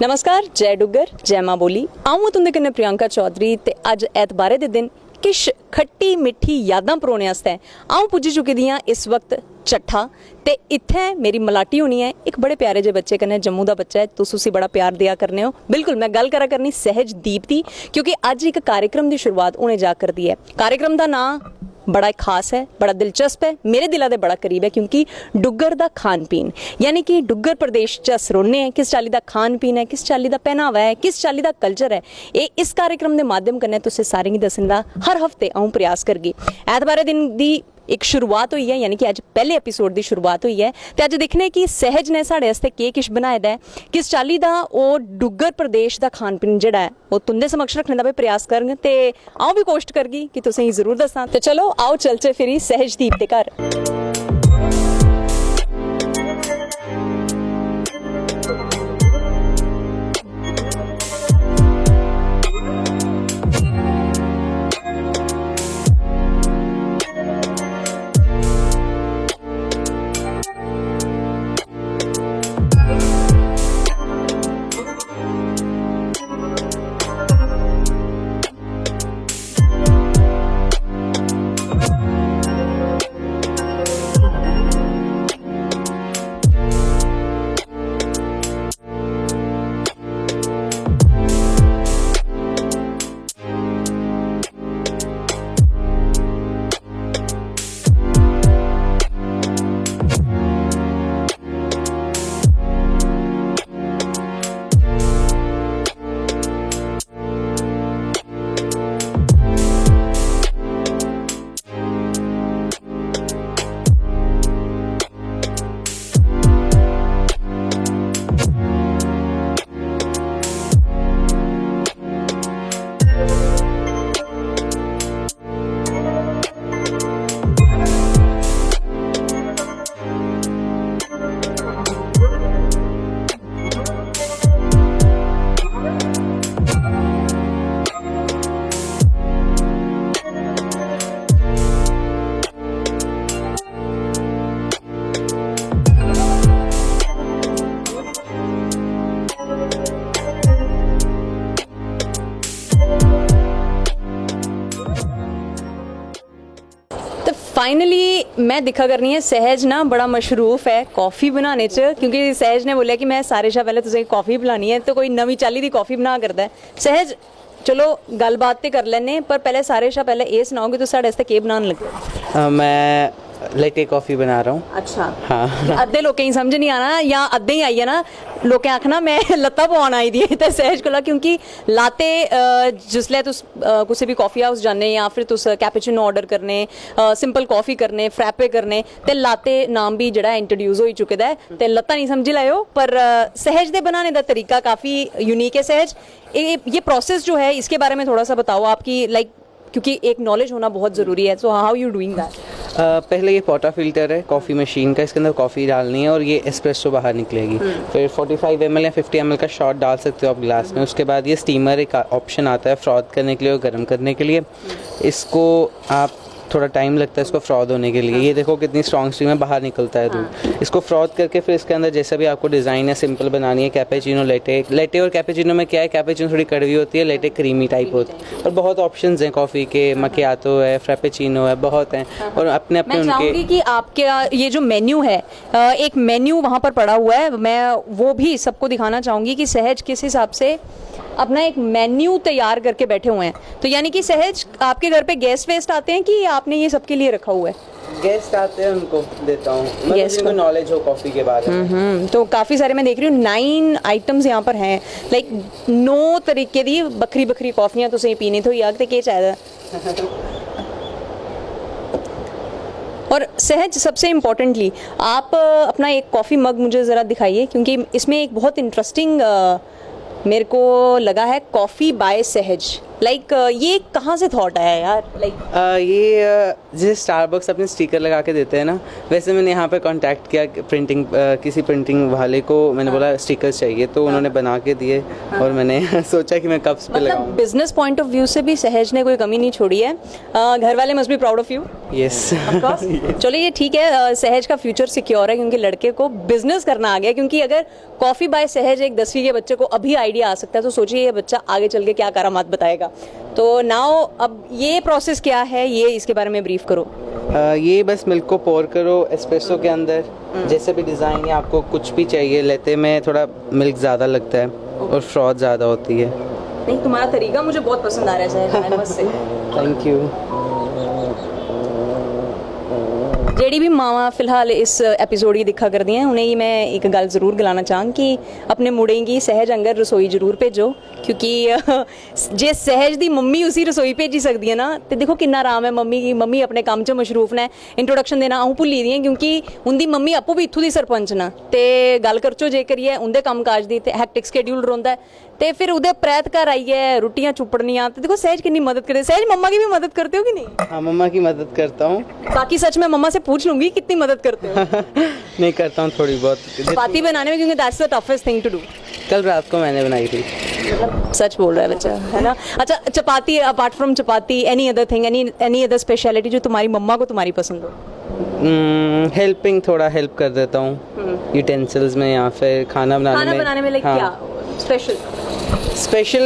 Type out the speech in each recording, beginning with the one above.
नमस्कार, जय डुग्गर, जय मां बोली। आऊं तुंदे कन्नै प्रियंका चौधरी ते अज ऐतबारे दे दिन किश खट्टी मिट्ठी यादां परोने आस्तै आऊं पुज्जी चुकी दी आं इस वक्त चट्ठा ते इत्थै मेरी मलाटी होनी है एक बड़े प्यारे जे बच्चे कन्नै। जम्मू दा बच्चा है, तुस उसी बड़ा प्यार दिया करने हो। बिल्कुल मैं गल करा करनी सहजदीप दी, क्योंकि अज एक कार्यक्रम की शुरुआत होने जा करदी है। कार्यक्रम का नाम बड़ा खास है, बड़ा दिलचस्प है, मेरे दिला दे बड़ा करीब है, क्योंकि डुग्गर दा खान पीन, यानी कि डुग्गर प्रदेश च अस रौह्ने हैं, किस चाल्ली दा खान पीन है, किस चाल्ली दा पहनावा है, किस चाल्ली दा कल्चर है, ये इस कार्यक्रम के माध्यम कन्नै तुसें सारें गी दस्सण दा हर हफ्ते अऊं प्रयास करगी। ऐतबारे दिन दी एक शुरुआत हुई है, यानी कि अज पहले एपीसोड की शुरुआत हुई है ते अज दिक्खने कि सहज ने साढ़े आस्ते केह् किश बनाए दा है, किस चाल्ली दा ओह् डुग्गर प्रदेश का खान पीन जेह्ड़ा है वो तुंदे समक्ष रखने का भी प्रयास करङ ते अऊं भी कोशिश करगी कि तुसें गी जरूर दस्सां। ते चलो आओ चलचे फिरी सहजदीप दे घर। फाइनली मैं दिखा करनी है सहज ना बड़ा मशरूफ है कॉफ़ी बनाने च, क्योंकि सहज ने बोलिया कि मैं सारे शा पहले तुझे कॉफ़ी पिलानी है, तो कोई नवी चाली दी कॉफ़ी बना करता है सहज। चलो गलबात तो कर लेने, पर पहले सारे शा पहले ये सुनाओ कि तुम साढ़े आस्ते केह् बनाने लगे? मैं लेटे कॉफ़ी बना रहा हूँ। अच्छा, हाँ। अद्धे लोकें गी समझ नहीं आना, या अद्धे ही आई है ना लोकें आखना मैं लत्ता पवान आई दी ते सहज कोला, क्योंकि लाते जिसलै तुस कुसै भी कॉफ़ी हाउस जाने या फिर तुस कैपेचिनो ऑर्डर करने, सिंपल कॉफ़ी करने, फ्रैपे करने, ते लाते नाम भी जेह्ड़ा इंट्रोड्यूस होई चुके दा है, ते लत्ता नहीं समझी लैओ। पर सहज दे बनाने का तरीका काफ़ी यूनिक है। सहज ये प्रोसेस जो है इसके बारे में थोड़ा सा बताओ आपकी, लाइक क्योंकि एक नॉलेज होना बहुत ज़रूरी है। So how you doing that? पहले ये पोटा फिल्टर है कॉफ़ी मशीन का, इसके अंदर कॉफ़ी डालनी है और ये एस्प्रेसो बाहर निकलेगी। फिर 45 ml या 50 ml का शॉट डाल सकते हो आप गिलास में। उसके बाद ये स्टीमर एक ऑप्शन आता है फ्रॉथ करने के लिए और गर्म करने के लिए। इसको आप थोड़ा टाइम लगता है इसको फ्रॉथ होने के लिए। ये देखो कितनी स्ट्रॉन्ग स्टीम है, बाहर निकलता है दूध। इसको फ्रॉथ करके फिर इसके अंदर जैसा भी आपको डिज़ाइन है सिंपल बनानी है, कैपेचिनो, लेटे और कैपेचिनो में क्या है, कैपेचिनो थोड़ी कड़वी होती है, लेटे क्रीमी टाइप होती है। और बहुत ऑप्शंस हैं कॉफ़ी के, मकियातो है, फ्रैपेचिनो है, बहुत हैं और अपने अपने मैं चाहूँगी कि आपके ये जो मेन्यू है, एक मेन्यू वहाँ पर पड़ा हुआ है, मैं वो भी सबको दिखाना चाहूँगी कि सहज किस हिसाब से अपना एक मेन्यू तैयार करके बैठे हुए हैं। तो यानी कि सहज आपके घर पे गेस्ट वेस्ट आते हैं कि आपने ये सबके लिए रखा हुआ है? गेस्ट आते हैं उनको देता हूँ, मतलब जिनको नॉलेज हो कॉफ़ी के बारे में। तो काफ़ी सारे मैं देख रही हूँ 9 आइटम्स यहाँ पर हैं, लाइक 9 तरीके दी बक्खरी बक्खरी कॉफ़ियाँ तुसें पीनी थोड़ी आग ते केह् चाहिदा। और सहज सबसे इम्पोर्टेंटली आप अपना एक कॉफ़ी मग मुझे ज़रा दिखाइए, क्योंकि इसमें एक बहुत इंटरेस्टिंग मेरे को लगा है, कॉफ़ी बाय सहज। लाइक ये कहाँ से थॉट आया यार? लाइक ये जैसे स्टारबक्स अपने स्टिकर लगा के देते हैं ना, वैसे मैंने यहाँ पे कांटेक्ट किया प्रिंटिंग किसी प्रिंटिंग वाले को, मैंने बोला स्टिकर्स चाहिए तो उन्होंने बना के दिए और मैंने सोचा कि मैं कप्स पे मतलब लगाऊं। बिजनेस पॉइंट ऑफ व्यू से भी सहज ने कोई कमी नहीं छोड़ी है। घर वाले must be proud of you. Yes चलो ये ठीक है, सहज का फ्यूचर सिक्योर है क्योंकि लड़के को बिजनेस करना आ गया। क्योंकि अगर कॉफी बाय सहज एक 10वीं के बच्चे को अभी आइडिया आ सकता है तो सोचिए ये बच्चा आगे चल के क्या करामात बताएगा। तो नाउ अब ये प्रोसेस क्या है, ये इसके बारे में ब्रीफ करो। ये बस मिल्क को पोर करो एस्प्रेसो के अंदर, जैसे भी डिज़ाइन है आपको कुछ भी चाहिए। लेते में थोड़ा मिल्क ज़्यादा लगता है और फ्रॉथ ज़्यादा होती है। नहीं, तुम्हारा तरीका मुझे बहुत पसंद आ रहा है सहज, मस्त से। Thank you. जेडी भी मावा फिलहाल इस एपिसोड की दिखा कर दियां उन्हें ही मैं एक गल जरूर गलाना चाहंग कि अपने मुड़ें गी सहज अंगर रसोई जरूर भेजो। क्योंकि जे सहज दी मम्मी उसी रसोई भेजी सकती है ना, तो देखो कितना आराम है मम्मी की। मम्मी अपने काम च मशरूफ ने। इंट्रोडक्शन देना अऊं भुल्ली दी क्योंकि उनकी मम्मी आपू भी इत्थों दी सरपंच ना, ते गल करचो जे करिए उनके काम काज दी ते हैक्टिक शेड्यूल रौंदा है। ते फिर उहदे परैत घर आइए रुट्टियां चुपड़नियां, तो देखो सहज कितनी मदद करते। सहज मम्मा की भी मदद करते हो कि नहीं? हाँ मम्मा की मदद करता हूँ। बाकी सच में मम्मा से पूछ लूंगी कितनी मदद करते हो। नहीं करता हूँ थोड़ी बहुत चपाती बनाने में, क्योंकि that's the toughest thing to do. कल रात को मैंने बनाई थी। सच बोल रहा है बच्चा, है ना? अच्छा, chapati apart from chapati any other thing, any other speciality जो तुम्हारी मम्मा को तुम्हारी पसंद हो? हेल्पिंग, थोड़ा हेल्प कर देता हूँ यूटेंसिल्स में या फिर खाना बनाने में। लाइक हाँ। क्या स्पेशल? स्पेशल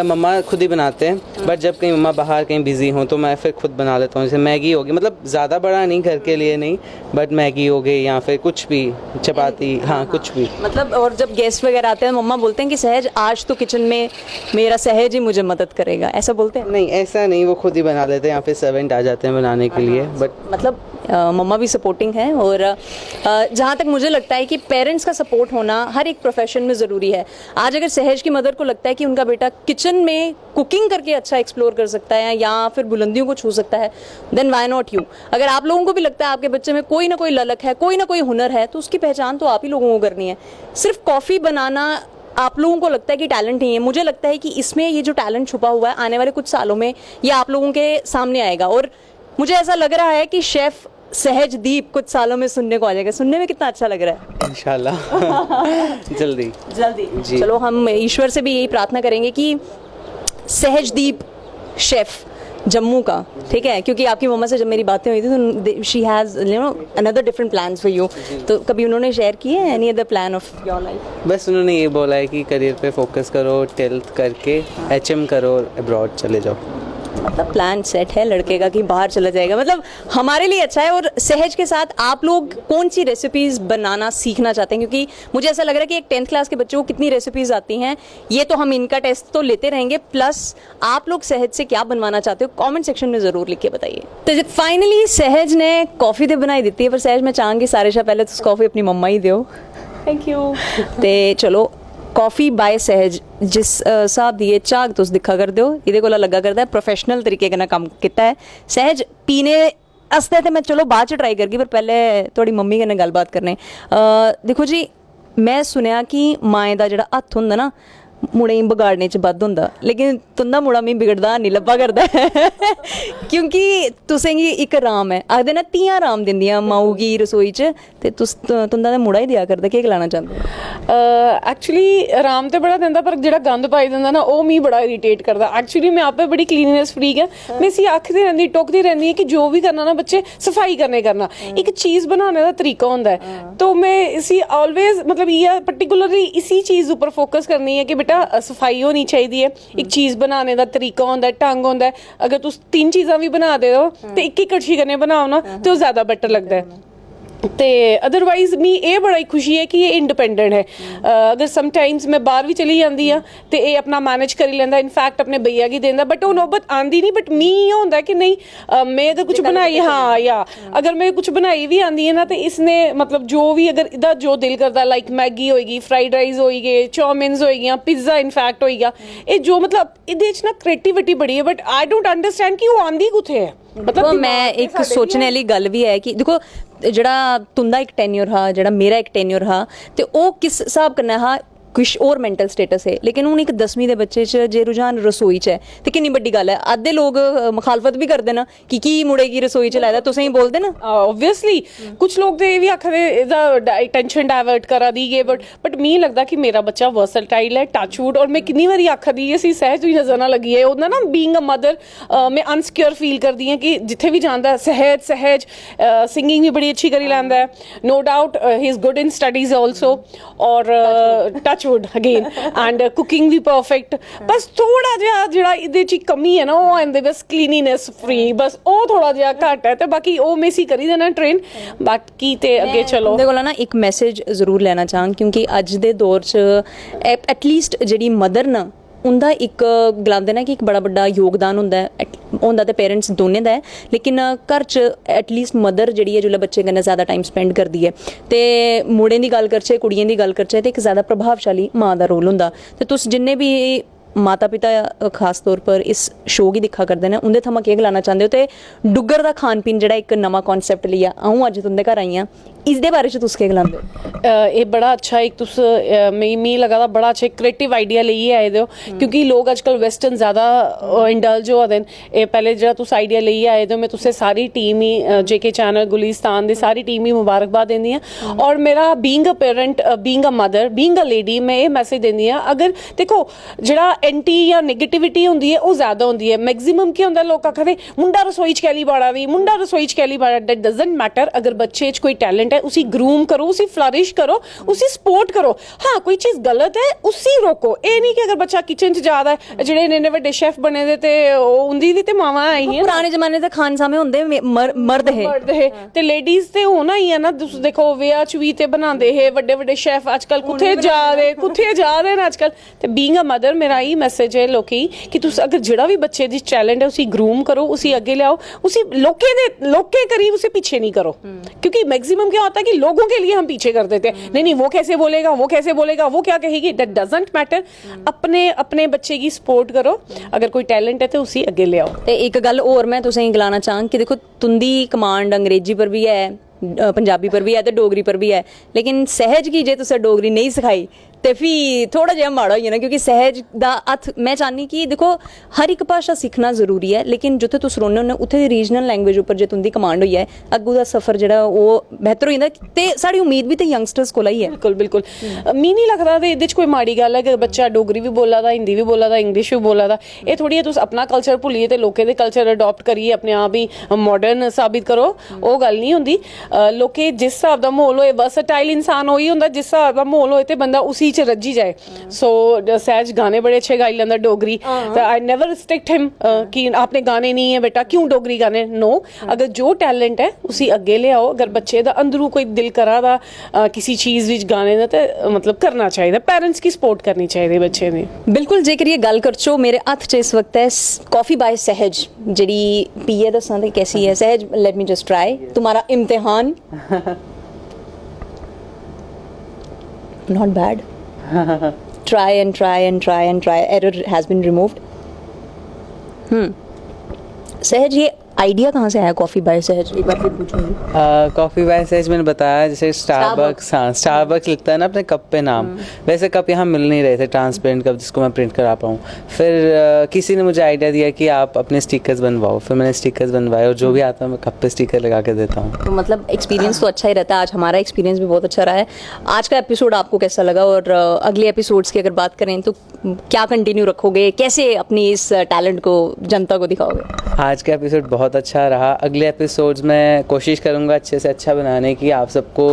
मम्मा खुद ही बनाते हैं, बट जब कहीं मम्मा बाहर कहीं बिजी हों तो मैं फिर खुद बना लेता हूँ। जैसे मैगी होगी, मतलब ज़्यादा बड़ा नहीं घर के लिए नहीं, बट मैगी हो गई या फिर कुछ भी चपाती। हाँ कुछ भी मतलब। और जब गेस्ट वगैरह आते हैं मम्मा बोलते हैं कि सहज आज तो किचन में मेरा सहज ही मुझे मदद करेगा, ऐसा बोलते हैं? नहीं ऐसा नहीं, वो खुद ही बना लेते हैं या फिर सर्वेंट आ जाते हैं बनाने के लिए। बट मतलब मम्मा भी सपोर्टिंग है। और जहाँ तक मुझे लगता है कि पेरेंट्स का सपोर्ट होना हर एक प्रोफेशन में ज़रूरी है। आज अगर सहज की मदर को लगता है कि उनका बेटा किचन में कुकिंग करके अच्छा एक्सप्लोर कर सकता है या फिर बुलंदियों को छू सकता है, देन व्हाई नॉट यू। अगर आप लोगों को भी लगता है आपके बच्चे में कोई ना कोई ललक है, कोई ना कोई हुनर है, तो उसकी पहचान तो आप ही लोगों को करनी है। सिर्फ कॉफ़ी बनाना आप लोगों को लगता है कि टैलेंट नहीं है, मुझे लगता है कि इसमें ये जो टैलेंट छुपा हुआ है आने वाले कुछ सालों में ये आप लोगों के सामने आएगा। और मुझे ऐसा लग रहा है कि शेफ सहजदीप कुछ सालों में सुनने को आ जाएगा। सुनने में कितना अच्छा लग रहा है। इंशाल्लाह जल्दी जी। चलो हम ईश्वर से भी यही प्रार्थना करेंगे कि सहजदीप शेफ जम्मू का, ठीक है? क्योंकि आपकी मम्मा से जब मेरी बातें हुई थी तो she has you know another different plans for you. तो कभी उन्होंने शेयर किए हैं any other plan of your life? बस उन्होंने ये बोला है कि करियर पे फोकस करो, 12th करके HM करो, अब्रॉड चले जाओ। मतलब प्लान सेट है लड़के का कि बाहर चला जाएगा। मतलब हमारे लिए अच्छा है। और सहज के साथ आप लोग कौन सी रेसिपीज बनाना सीखना चाहते हैं? क्योंकि मुझे ऐसा लग रहा है कि एक 10th क्लास के बच्चों को कितनी रेसिपीज आती हैं, ये तो हम इनका टेस्ट तो लेते रहेंगे। प्लस आप लोग सहज से क्या बनवाना चाहते हो कमेंट सेक्शन में जरूर लिख के बताइए। तो फाइनली सहज ने कॉफी तो बनाई दी है, पर सहज मैं चाहूंगी सारे से पहले तो कॉफी अपनी मम्मा ही दो। Thank you. ते चलो कॉफी बाय सहज जिस साहब दी चाह तुस दिक्खा कर दो, ये को लगा करता है प्रोफेशनल तरीके कन्नै कम्म कीता है। सहज पीने आस्ते ते मैं चलो बाद च ट्राई करगी, पर पहले थोड़ी मम्मी कन्नै गलबात करने। देखो जी, मैं सुनया कि माएँ दा जेह्ड़ा हत्थ होंदा ना मुड़े गी बगाड़ने च बद्ध होंदा, लेकिन तुंदा मुड़ा मिगी बिगड़दा नहीं लब्भा करदा है। क्योंकि तुसेंगी इक राम है, आखदे ना धीआं राम दिंदियां माऊ गी रसोई च, ते तुंदा ते मुड़ा ही दिया करदा। केह् गलाना चाहंदे? एक्चुअली राम ते बड़ा दिंदा, पर जेह्ड़ा गंद पाई दिंदा ना ओह् मिगी बड़ा इरीटेट करदा। एक्चुअली मैं आपे बड़ी क्लीननेस फ्रीक है, मैं इसी आखदी रैंह्दी टोकदी रैंह्दी कि जो भी करना ना बच्चे सफाई करना एक चीज़ बनाने दा तरीका होंदा है। तो मैं इसी ऑलवेज मतलब ये पर्टिकुलरली इसी चीज़ उप्पर फोकस करनी है कि बेटा सफाई होनी चाहिए है। एक चीज़ बनाने का तरीका होंदा है, ढंग होंदा है। अगर तुम 3 चीज़ां भी बना दे हो तो एक ही कड़छी कन्नै बनाओ ना तो ज़्यादा बेटर लगता है। ते अदरवाइज मी ये बड़ा ही खुशी है कि ये इंडिपेंडेंट है। अगर समटाइम्स मैं बाहर भी चली जाती हाँ तो ये अपना मैनेज करी लैंदा, इनफैक्ट अपने भैया गी देंदा, बट वो नौबत आंदी नहीं। बट मी ये होंदा कि नहीं मैं तो कुछ बनाई, हाँ या अगर मैं कुछ बनाई भी आंदी है ना तो इसने मतलब जो भी अगर इदा जो दिल करता लाइक मैगी होएगी, फ्राइड राइस होई गए, चाउमीन्स होई गया, पिज्जा इनफैक्ट होई गया, ये जो मतलब इहदे च ना क्रिएटिविटी बड़ी है। बट आई डोंट अंडरस्टैंड कि वो आंदी कुत्थे है। मतलब मैं एक सोचने वाली गल भी है कि देखो जेड़ा तुंदा एक टेन्योर हा, जेड़ा मेरा एक टेन्योर हा, ते ओह किस हिसाब कन्नै हा ਕੁਛ ਹੋਰ ਮੈਂਟਲ ਸਟੇਟਸ ਹੈ, ਲੇਕਿਨ ਹੁਣ ਇੱਕ 10ਵੀਂ ਦੇ ਬੱਚੇ 'ਚ ਜੇ ਰੁਝਾਨ ਰਸੋਈ 'ਚ ਹੈ ਤੇ ਕਿੰਨੀ ਵੱਡੀ ਗੱਲ ਹੈ। ਅੱਧੇ ਲੋਕ ਮੁਖਾਲਫਤ ਵੀ ਕਰਦੇ ਨਾ ਕਿ ਕੀ ਮੁੜੇਗੀ ਰਸੋਈ 'ਚ ਲੈਦਾ, ਤੁਸੀਂ ਬੋਲਦੇ ਨਾ ਆਬਵੀਅਸਲੀ ਕੁਝ ਲੋਕ ਤੇ ਇਹ ਵੀ ਆਖਦੇ ਇਹਦਾ ਟੈਨਸ਼ਨ ਡਾਇਵਰਟ ਕਰਾ ਦੀਏ, ਬਟ ਮੈਨੂੰ ਲੱਗਦਾ ਕਿ ਮੇਰਾ ਬੱਚਾ ਵਰਸਟਾਈਲ ਹੈ, ਟੱਚਵੁੱਡ। ਔਰ ਮੈਂ ਕਿੰਨੀ ਵਾਰੀ ਆਖਦੀ ਅਸੀਂ ਸਹਿਜ ਵੀ ਨਜ਼ਰ ਨਾ ਲੱਗੀ ਹੈ ਉਹਦਾ ਨਾ ਬੀਇੰਗ ਅ ਮਦਰ, ਮੈਂ ਅਨਸਿਕਿਉਰ ਫੀਲ ਕਰਦੀ ਹਾਂ ਕਿ ਜਿੱਥੇ ਵੀ ਜਾਂਦਾ ਸਹਿਜ ਸਿੰਗਿੰਗ ਵੀ ਬੜੀ ਅੱਛੀ ਕਰੀ ਲੈਂਦਾ ਹੈ, no doubt he is good in studies also, और टचवुड अगेन एंड कुकिंग भी परफेक्ट। बस थोड़ा जिहा जिहड़ा इहदे च कमी है ना वो आंदे बस क्लीनीनेस फ्री, बस वो थोड़ा जिहा घट है, तो बाकी वो मैं सी करी देना ट्रेन, बाकी ते अगे चलो। ਉਹਦੇ ਕੋਲ ਨਾ ਇੱਕ ਮੈਸੇਜ ਜ਼ਰੂਰ ਲੈਣਾ ਚਾਹਾਂ, ਕਿਉਂਕਿ ਅੱਜ ਦੇ ਦੌਰ 'ਚ ਐਟਲੀਸਟ ਜਿਹੜੀ ਮਦਰ ਨਾ ਉਹਦਾ ਇੱਕ ਗਲਾਉਂਦੇ ਨਾ ਕਿ ਇੱਕ ਬੜਾ ਵੱਡਾ ਯੋਗਦਾਨ ਹੁੰਦਾ ਤੇ ਪੇਰੈਂਟਸ ਦੋਨੇ ਦਾ ਹੈ, ਲੇਕਿਨ ਘਰ 'ਚ ਐਟਲੀਸਟ ਮਦਰ ਜਿਹੜੀ ਹੈ ਜੋ ਬੱਚੇ ਕन्नै ਜ਼ਿਆਦਾ ਟਾਈਮ ਸਪੈਂਡ ਕਰਦੀ ਹੈ। ਤੇ ਮੁੰਡੇ ਦੀ ਗੱਲ ਕਰਚੇ ਕੁੜੀਆਂ ਦੀ ਗੱਲ ਕਰਚੇ ਤੇ ਇੱਕ ਜ਼ਿਆਦਾ ਪ੍ਰਭਾਵਸ਼ਾਲੀ ਮਾਂ ਦਾ ਰੋਲ ਹੁੰਦਾ। ਤੇ ਤੁਸੀਂ ਜਿੰਨੇ ਵੀ ਮਾਤਾ ਪਿਤਾ ਖਾਸ ਤੌਰ ਪਰ ਇਸ ਸ਼ੋਅ गी दिखा करते हैं उंदे थमां केह् गलाना चाहते हो, ते डुग्गर दा खान पीन जिहड़ा एक नवां कॉन्सैप्ट लिया अऊं अज्ज तुंदे घर आई हां, इसदे बारे च तुस केह् गलांदे हो? ये बड़ा अच्छा एक तुस मी लगा दा बड़ा अच्छा क्रिएटिव आइडिया लेइयै आए दे हो, क्योंकि लोग अजकल वेस्टर्न ज़्यादा इंडल्ज होआ दे न। एह् पैह्ले जेह्ड़ा तुस आइडिया लेइयै आए दे हो, मैं तुसें सारी टीम ही जेके चैनल गुलिस्तान दी सारी टीम ही मुबारकबाद दिंदी आं। और मेरा being a parent, being a mother, being a lady, मैं ये मैसेज दिंदी आं, अगर देखो जेह्ड़ा एंटी या नेगेटिविटी होंदी है वो ज़्यादा होंदी है। मैक्सिमम क्या होंदा, लोग आखदे मुंडा रसोई च कैली बाड़ा दी, मुंडा रसोई च कैली बाड़ा, दैट डजंट मैटर। अगर बच्चे च कोई टैलेंट है उसी ग्रूम करो, उसी फ्लरिश करो, उसी सपोर्ट करो। हाँ कोई चीज़ गलत है उसी रोको, ये नहीं कि अगर बच्चा किचन च जा रहा है, जेह्ड़े इन्ने बड्डे शेफ बने दे ते उंदी दी ते मावां आई हैं। पुराने जमाने ते खानसामे हुंदे मर्द हे ते लेडीज ते होना ही है ना। तुस देखो विआह च भी ते बनांदे हे बड्डे बड्डे शेफ, अजकल कुत्थे जा दे न अजकल। ते बीइंग अ मदर मेरा यही मैसेज है लोकें कि तुस अगर जेड़ा भी बच्चे दी टैलेंट है उसी ग्रूम करो, उसी आगे लाओ, उसी लोके करीब उसे पीछे नहीं करो। क्योंकि मैक्सिमम क्या होता है कि लोगों के लिए हम पीछे कर देते हैं, नहीं वो कैसे बोलेगा, वो क्या कहेगी, दैट डजंट मैटर। अपने बच्चे की सपोर्ट करो, अगर कोई टैलेंट है तो उसी आगे ले आओ। ते एक गल होर मैं तुसेंगी गलाना चाहां कि देखो तुंदी कमांड अंग्रेजी पर भी है, पंजाबी पर भी है ते डोगरी पर भी है, लेकिन सहज की जे तुसें डोगरी नहीं सिखाई ते फ्ही थोड़ा जिहा माड़ा होई जाना। क्योंकि सहज दा हत्थ मैं चाहनी कि देखो हर एक भाशा सिक्खना जरूरी है, लेकिन जित्थे तुस रौह्ने होन्ने उत्थे दी रीजनल लैंग्वेज उप्पर जे तुंदी कमांड होई है अग्गू दा सफर जेह्ड़ा ओह् बेहतर होई जंदा। ते साढ़ी उम्मीद भी ते यंगस्टर्स कोला ही है। बिल्कुल मी नहीं लगदा ते एह्दे च कोई माड़ी गल्ल है कि बच्चा डोगरी भी बोला दा, हिंदी भी बोला दा, इंग्लिश भी बोला दा। एह् थोड़ी तुस अपना कल्चर भुल्लियै ते लोकें दे कल्चर अडॉप्ट करियै अपने आप ही मॉडर्न साबित करो, ओह् गल्ल नहीं होंदी। लोकें जिस हिसाब दा माहौल होए, वर्सटाइल इंसान होई होंदा, जिस हिसाब दा माहौल होए ते बंदा उसी च रज्जी जाए। सो सहज गाने बड़े अच्छे गाई लैंदा Dogri, I never restrict him कि आपने गाने नहीं है बेटा क्यों डोगरी गाने, नो। अगर जो टैलेंट है उसी अगे ले आओ। अगर बच्चे दा अंदरू कोई दिल करा दा किसी चीज़ विच गाने दा ते मतलब करना चाहिए, पेरेंट्स की सपोर्ट करनी चाहिए बच्चे दी। बिल्कुल जेकर ये गल करचो मेरे हत्थ च इस वक्त है कॉफ़ी बाय सहज, जेड़ी पीए दसां ते कैसी है सहज, लेट मी जस्ट ट्राई तुम्हारा इम्तिहान। Not bad. Try and try and try and try. Error has been removed. सहज ये आइडिया कहाँ से आया कॉफ़ी बाय सहज, एक बार फिर पूछूंगी। कॉफ़ी बाय सहज मैंने बताया, जैसे स्टारबक्स, हाँ स्टारबक्स लिखता है ना अपने कप पे नाम, वैसे कप यहाँ मिल नहीं रहे थे ट्रांसपेरेंट कप जिसको मैं प्रिंट करा पाऊँ। फिर किसी ने मुझे आइडिया दिया कि आप अपने स्टिकर्स बनवाओ, फिर मैंने स्टिकर्स बनवाए और जो भी आता है मैं कप पे स्टिकर लगा के देता हूँ। तो मतलब एक्सपीरियंस तो अच्छा ही रहता है। आज हमारा एक्सपीरियंस भी बहुत अच्छा रहा है। आज का एपिसोड आपको कैसा लगा, और अगले एपिसोड्स की अगर बात करें तो क्या कंटिन्यू रखोगे, कैसे अपनी इस टैलेंट को जनता को दिखाओगे? आज का एपिसोड बहुत अच्छा रहा। अगले एपिसोड्स में कोशिश करूँगा अच्छे से अच्छा बनाने की, आप सबको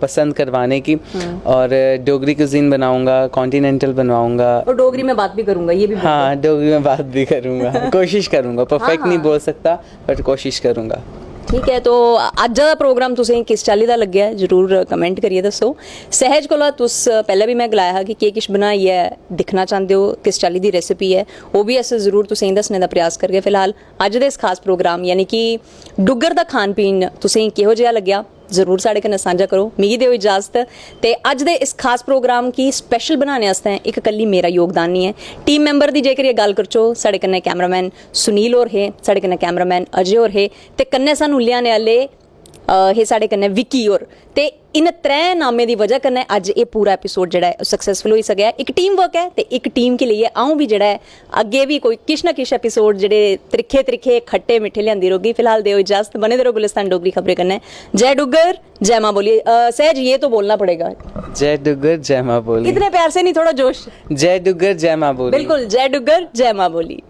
पसंद करवाने की, और डोगरी कुजीन बनाऊँगा, कॉन्टिनेंटल बनवाऊँगा, और डोगरी में बात भी करूँगा, ये भी हाँ डोगरी में बात भी करूँगा। कोशिश करूँगा, परफेक्ट नहीं बोल सकता बट कोशिश करूँगा। ठीक है। तो अज्ज दा प्रोग्राम तुसें किस चाल्ली दा लग्गेआ जरूर कमेंट करियै दस्सो। सहज कोला तुस पैह्ले भी मैं गलाया हा कि केह् किश बनाइयै दिक्खना चाहंदे हो, किस चाल्ली दी रेसिपी है, ओह् भी अस जरूर तुसें दस्सने दा प्रयास करगे। फिलहाल अज्ज दे इस खास प्रोग्राम यानी कि डुग्गर दा खान पीन तुसें किहो जेहा लग्गेआ जरूर साढ़े कन्नै सांझा करो। मिगी देओ इजाजत। ते अज्ज दे इस खास प्रोग्राम की स्पेशल बनाने आस्तै इक कल्ली मेरा योगदान नहीं है, टीम मैंबर दी जेकर ये गल करचो साढ़े कन्नै कैमरामैन सुनील होर हे, साढ़े कन्नै कैमरामैन अजय होर हे, ते कन्नै सानूं लेआने आह्ले हे साढ़े कन्नै विक्की होर ते इन त्रै नामें दी वजह कन्नै अज्ज ये पूरा एपिसोड जेह्ड़ा है सक्सेसफुल होई सकेआ एक टीम वर्क है ते एक टीम के लिए अऊं भी जेह्ड़ा है अग्गे भी कोई किश ना किश एपिसोड जेह्ड़े त्रिक्खे खट्टे मिट्ठे लियांदी रौह्गी फिलहाल देओ इजाजत बने दे रहो गुलिस्तान डोगरी खबरें कन्नै जय डुग्गर जय मां बोली सहज ये तो बोलना पड़ेगा जय डुग्गर जय माँ बोली। इतने प्यार से नहीं थोड़ा जोश जय डुग्गर जय माँ बोली। बिल्कुल जय डुग्गर जय मां बोली।